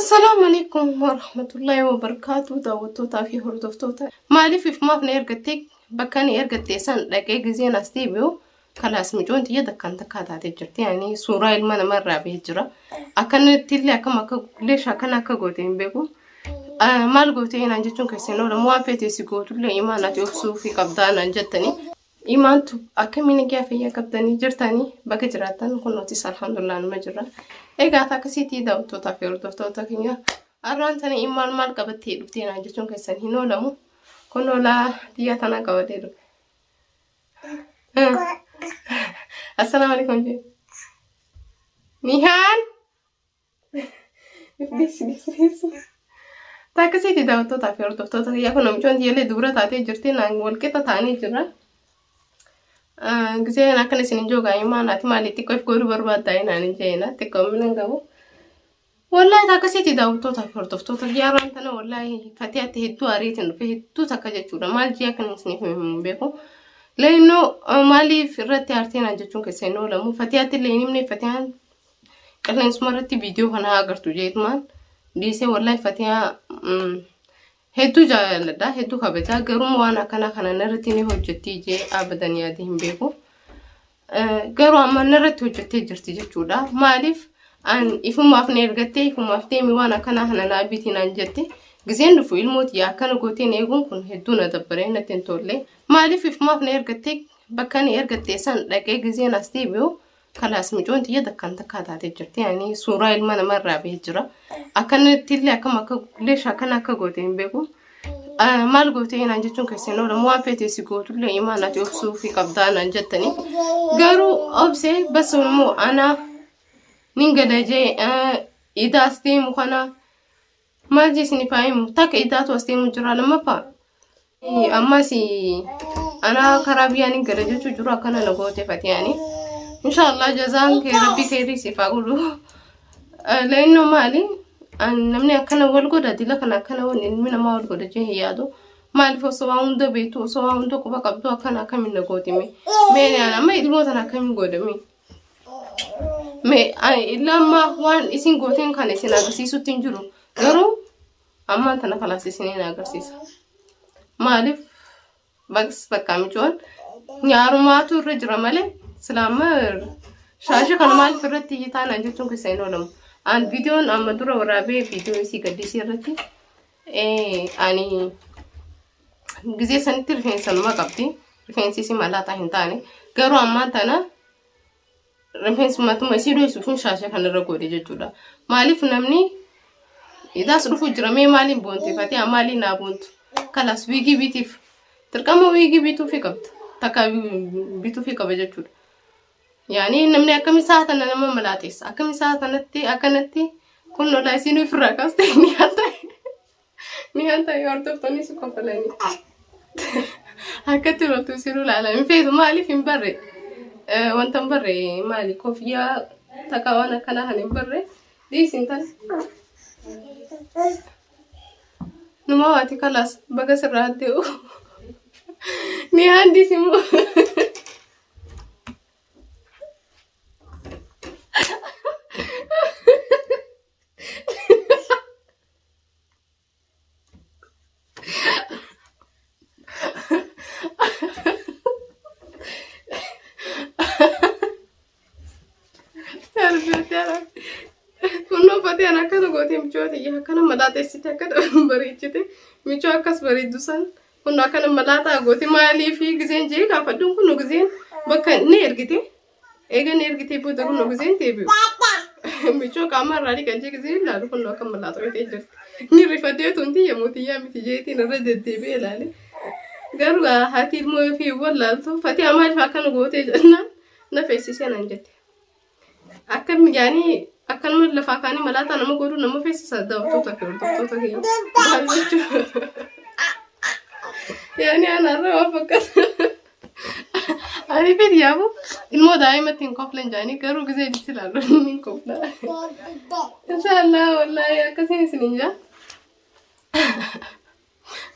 السلام عليكم ورحمة الله وبركاته. دعوتوتا في هردفتوتا مالي في ما في نيرجتك بكاني يرجتي سن دقيقة زين استيبيو خلاص مجون تيجي دكان تكاتا تجرتي يعني سورة المنا مرة بيجرا أكن تيلي أكم أك ليش أكن أك قوتين بيكو مال قوتين عن جتون كسينو لموافقة سيقول لي إيمانات يوسف في قبضان عن جتني إيمان تو أكمل جا فيا قبضاني جرتاني بكجراتن كل نوتيس الحمد لله المجرى إيجا تاكسيتي دعوتوتا في هردفتوتا كينيا arrantani imal mal qabatti dhufteena jechuun keessan hin oolamu kun oolaa xiyyaa tana qabatee dhufe. Assalamu alaikum je. Nihaan. Taakasiiti daawwattootaa fi hordoftoota kiyyaa kun namichoon xiyyalee dubara taatee jirti naan walqixa ta'anii jira. Giseen akkana isin hin joogaa imaan ati maalitti qof godhuu barbaaddaa inaan hin jeena xiqqoo mina qabu. والله تاكسيتي داوتوتا فردفتوتا جيران تنا والله فتيات هدو أريتن في هدو تكجتشورا مال جيا كان يسنيهم بيكو لأنه مالي في الرتي أرتين أجتشون كسينو لمو فتيات اللي ينمني فتيان كلنا نسمرتي فيديو هنا أقرتو جيت مان ديسي والله فتيا هدو جالدا هدو خبتا قروم وانا كنا نرتيني هجتي جي أبدا يادهم بيكو قروا أما نرتي هجتي جرتي جتشورا ماليف an ifuma afne ergatte ifuma aftemi wana kana hanana bitina njette gizen dufu ilmot ya kana goten egun kun heduna dabbare naten tolle malif ifuma afne ergatte bakani ergatte san daqe gizen astibio kalas mijon tiya dakkan takata jirte yani sura ilmana marra behjira akan tille akam aka lesh akan aka goten begu mal goten anjechun keseno la muafete sigotu le imanat yofsu fi qabdana njettani garu obse bas mu ana نينجا جاي إذا استيمو خنا ما جي سنفايمو تاك إذا تو استيمو جرا لما فا أما سي أنا كرابي يعني جرجو جرا كنا نقوتي فتياني إن شاء الله جزاك ربي خيري سيفاقولو لأنه مالي أن نمني أكنا والقودة دي لكنا أكنا ونمنا ما والقودة جي هيادو مالي فو سواهم دو بيتو سواهم دو كبا قبدو أكنا كمين نقوتي ميني أنا ما إدموت أنا كمين قودة مي me lama wan isin goten kan isin agarsiisu tinjuru garu amma tana khalas isin agarsiisa malif bags bakamichon nyarumatu rajra male salamar shashi kan mal firati hitana jetun keseno lam an video amadura warabe video isi gadisi rati ani gize santir fensan ma qabti fensi si malata hintane garu amma tana رمحين سمعت ما يصيروا يسوون شاشة كان الرجال يجتودا مالي فنمني إذا صرفوا جرامي مالي بونتي فاتي مالي نابونت خلاص ويجي بيتيف تركما ويجي بيتو في كبت تكا بيتو في كبت يجتودا يعني نمني أكمل ساعة أنا ما ملاتيس أكمل ساعة نتي أكنتي كل لا يصيروا يفرقاس تاني هانتا يورتو توني سكوفلاني هكتلو تسيروا لا مفيدو مالي في مبرر وانت مبري مالي كوفيا تكاوانا كنا هنبري دي سنتان نمواتي خلاص بقى سراتيو نيهان دي سمو كنا فتي أنا كذا قلت مشوتي يا كنا ملاته ستة كذا بريتشتي مشوا كاس بريدوسان كنا كنا ملاته قلت ما لي في جزين جي كافدون كنا جزين بكن نيرجتي إيجا نيرجتي بود كنا جزين تبيو مشوا كامر رادي كنجي جزين لا كنا كم ملاته يتجر نيري فتية تونتي يا موتي يا متجيتي نرد تبي لا قالوا هاتي المو في ولا فتي أمال فكنا قلت جنا نفسي سننجتي أكم يعني أكل من لفاكاني ملاتا نمو قولوا نمو فيس صدق توتا كي يعني أنا رأوا فكر أنا في ديابو المو دائما تنقفلن جاني كرو كذا بيصير ننقفلا إن شاء الله والله يا كسين سنينجا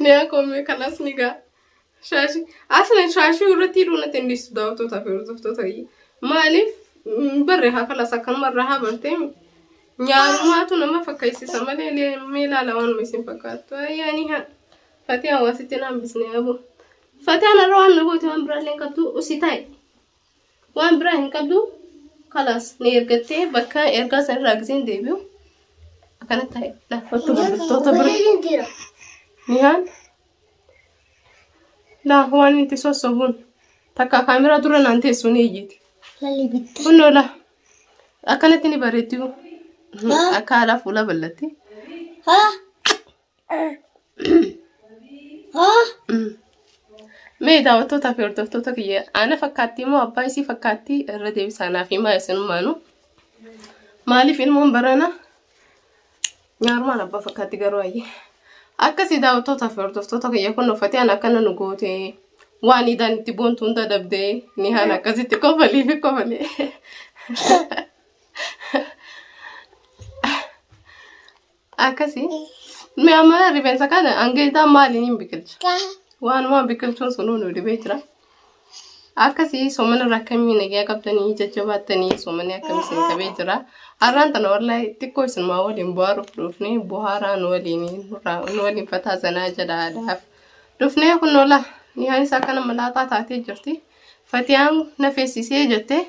نيا كومي خلاص نيجا شاشي أصلاً شاشي ورتيرونا تنديس توتا كي مالف برها خلاص أكمل مرها برتين Nyaarummaatu nama fakkeessisa malee miila lamaan misin fakkaattu. Yaani Fatiyaan waasitti naan bisnee abu. Fatiyaan irra waan nagooti waan biraallee hin qabdu usii taa'e. Waan biraa hin qabdu kalaas ni ergattee bakka ergaa sanirraa giseen deebi'u. Akkana taa'e. Laafattu hordoftoota bira. Nihaan. Laa waan itti sossobuun takka kaameraa dura naan teessu ni iyyiti. Kunnoo laa. Akkanatti ni bareeddi. Akka haala fuula bal'atti. Mee daawwattoota fi hordoftoota kiyya ana fakkaattii moo abbaa isii fakkaattii irra deebisaanaa fi maa isinummaanu maaliif ilmoon barana nyaarumaan abbaa fakkaattii garuu ayyee akkasii daawwattoota fi hordoftoota kiyya kun uffatee ana akkana nu goote waan idaan itti boontu hunda dabdee ni haala akkasitti kofalii fi kofalee. Akkasii mee amma rifeensa kana hangeetaa maaliin hin biqilcha? Waanuma biqilchuun sun nu dhibee jira. Akkasii soomana rakkamii nagaa qabdanii jajjabaattanii soomanii akkamiin qabee jira. Har'aan tana wallahi xiqqoo isinuma waliin bu'aaruuf dhufnee bu'aaraan waliin fataa sanaa jedhaadhaaf. Dhufnee kun nola niyaan isaa kana malaataa taatee jirti. Fatiyaan na feesisee jettee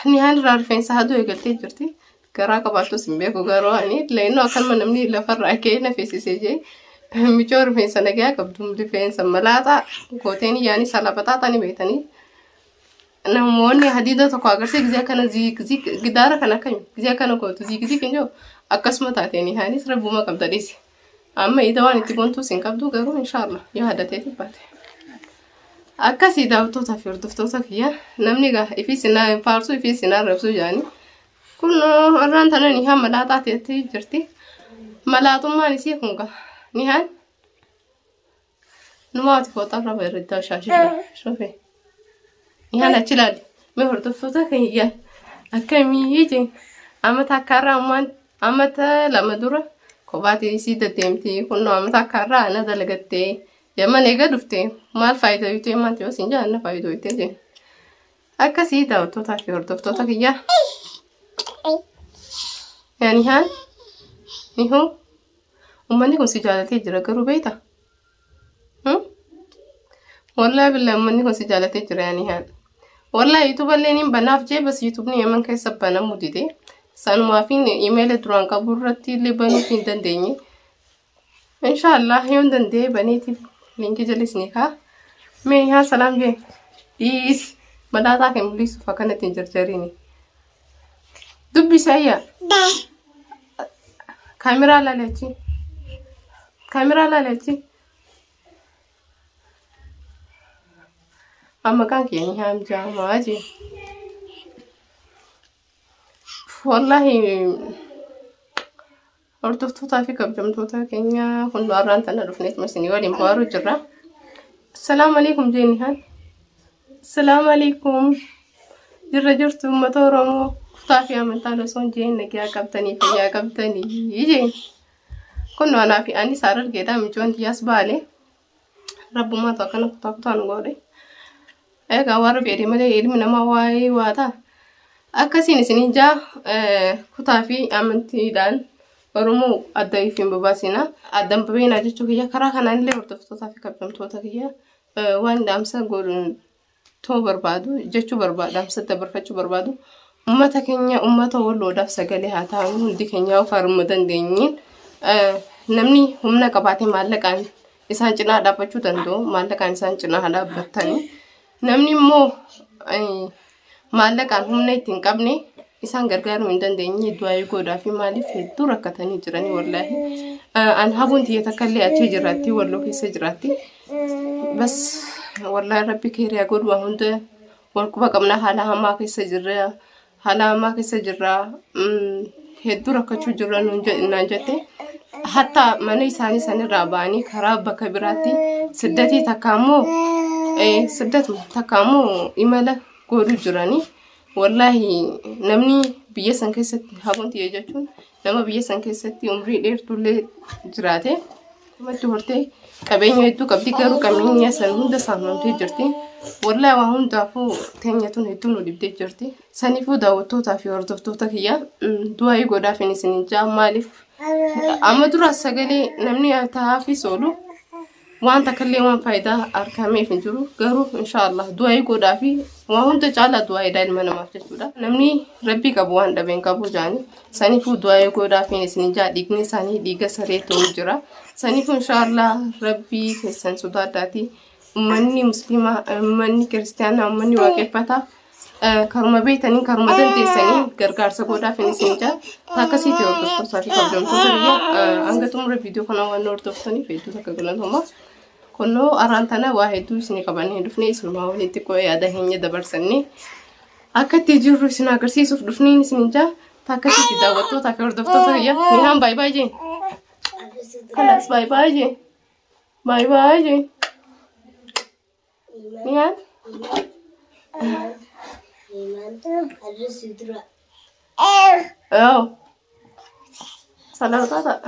niyaan irraa rifeensa haduu eegaltee jirti. Garaa qabaattus hin beeku garuu ani leenoo akkanuma namni lafarraa ka'ee na feesisee jee michoo rifeensa nagaa qabdu rifeensa malaataa gooteen yaani salabataa ta'anii beekanii namoonni hadiida tokko agartee gizee akkana gidaara kana akkami gizee akkana gootu ziigzii hin jiru akkasuma taateen yaanis rabbuma qabda dhiisi amma ida waan itti boontuus hin qabdu garuu inshaallah yoo haddateeti baate. Akkasii daawwattoota fi hordoftoota kiyya namni gaa ifii sinaa faarsu ifii sinaa rabsu jaani. Kun har'aan tana ni haa malaataa ta'etti jirti. Malaatummaan isii kun gaa ni haa numaati fooxarra bareedaa shaashidha. Shofee ni haa achi ilaali. Mee hordoftoota kiyya akkamii jeen amata akkaarraa ammaan amata lama dura kophaatti isii deddeemti. Kun amata akkaarraa ana dalagattee yamman eega dhuftee maal faayidaa yuutee maanti yoo siin jaanna faayidaa yuutee jeen. Akkasii daawwattootaa fi hordoftoota kiyya. Yani haan niho ummanni kun si jaalatee jira garuu beekta wallahi billahi ummanni kun si jaalatee jira yani haan wallahi YouTube illee nin banaaf jee bas YouTube ni yaman keessa banamu dide sanumaaf email duraan qabu irratti illee banuuf hin dandeenye inshallah yoon dandee baneeti linki jalis ni kaa mee haa salaam jee dhiis malaataa kan mul'isuuf akkanatti hin jarjarini. Dubbi saya. Kamera lalechi. Kamera lalechi. Amma kan kiyani hamja maaji. Wallahi hordoftoota fi kabajamtoota keenya kun har'aan tana dhufneet masini waliin bu'aaru jirra. Assalaamu alaykum jeenihan. Assalaamu alaykum. Jirra jirtu uummata Oromoo. Tapi amantaan osoo jeen nagaa qabtanii fayyaa qabtanii jeen kun waanaa fi ani saarar geedhaa mijoon tiyyaas baale rabbumaatu akkana kutaan godhe egaa warra beedee malee ilmi namaa waa'ee waata akkasiin isin jaa kutaa fi amantiidhaan Oromoo adda ifiin babaasina addan babeena jechuu kiyya karaa kanaan illee hordoftootaa fi kabajamtoota kiyya waan dhaamsa godhuun too barbaadu jechuu barbaadu dhaamsa dabarfachuu barbaadu. Ummata keenya ummata walloodhaaf sagalee haa ta'u hundi keenya of harma dandeenyiin namni humna qabaatee maallaqaan isaan cinaa dhaabbachuu danda'u maallaqaan isaan cinaa haa dhaabbatanii namni immoo maallaqaan humna ittiin qabne isaan gargaaruu hin dandeenye du'aa godhaa fi maaliif hedduu rakkatanii jiranii wallahi an habuun tiyya takka illee achii jiraatti walloo keessa jiraatti bas wallahi rabbi keeriyaa godhuu hunda walquba qabna haala hamaa keessa jirra. Halama keessa jirra hedduu rakkachuu jirra naan jette hatta mana isaanii sanirraa ba'anii karaa bakka biraatti siddatii takka ammoo imala godhuu jiranii wallahi namni biyya san keessatti habuunti jechuun nama biyya san keessatti umrii dheertuullee jiraate matti hortee qabeenya hedduu qabdi garuu qabeenya san hunda saamamtee jirti. والله وهم دافو تنيتون هيتون ودبدي جرتي سنيفو داوتوتا في وردفتوتا هي دواي قودا في نسنين جا مالف أما درا سجلي نمني أتهافي سولو وأنت كلي وان فايدة أركامي في جرو قرو إن شاء الله دواي قودا في وهم تجعل دواي دايل ما نمافش جودا نمني ربي كبوان دبين كبو جاني سنيفو دواي قودا في نسنين جا ديكني ساني ديكا سريتو جرا سنيفو إن شاء الله ربي في السنسودا داتي مني مسلمة مني كريستيانة مني واقفة كرما بيتني كرما دنتي سني غرغار سقودا في نسينجا تاكسي تيوردو صافي كبجم توريا أنغتم رفيديو كنا ونور تفتني فيديو تكغلن هما كنو أرانتنا واحد سني كباني دفني اسمه ولي تكو يا دهني دبر سني أكتي جورو سنا كرسي سوف دفني نسينجا تاكسي تداوتو تاكوردو توريا نيهم باي باي جي خلاص باي باي جي باي باي جي نيان سلام تاتا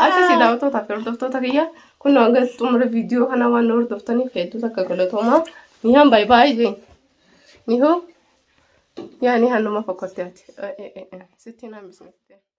أكيد داوتو تفكر دفتو تكيا كنا نقول تمر فيديو أنا ونور دفتني فيديو تكقول توما نيهم باي باي جين نيهو يعني هنو ما فكرت ستين بسم الله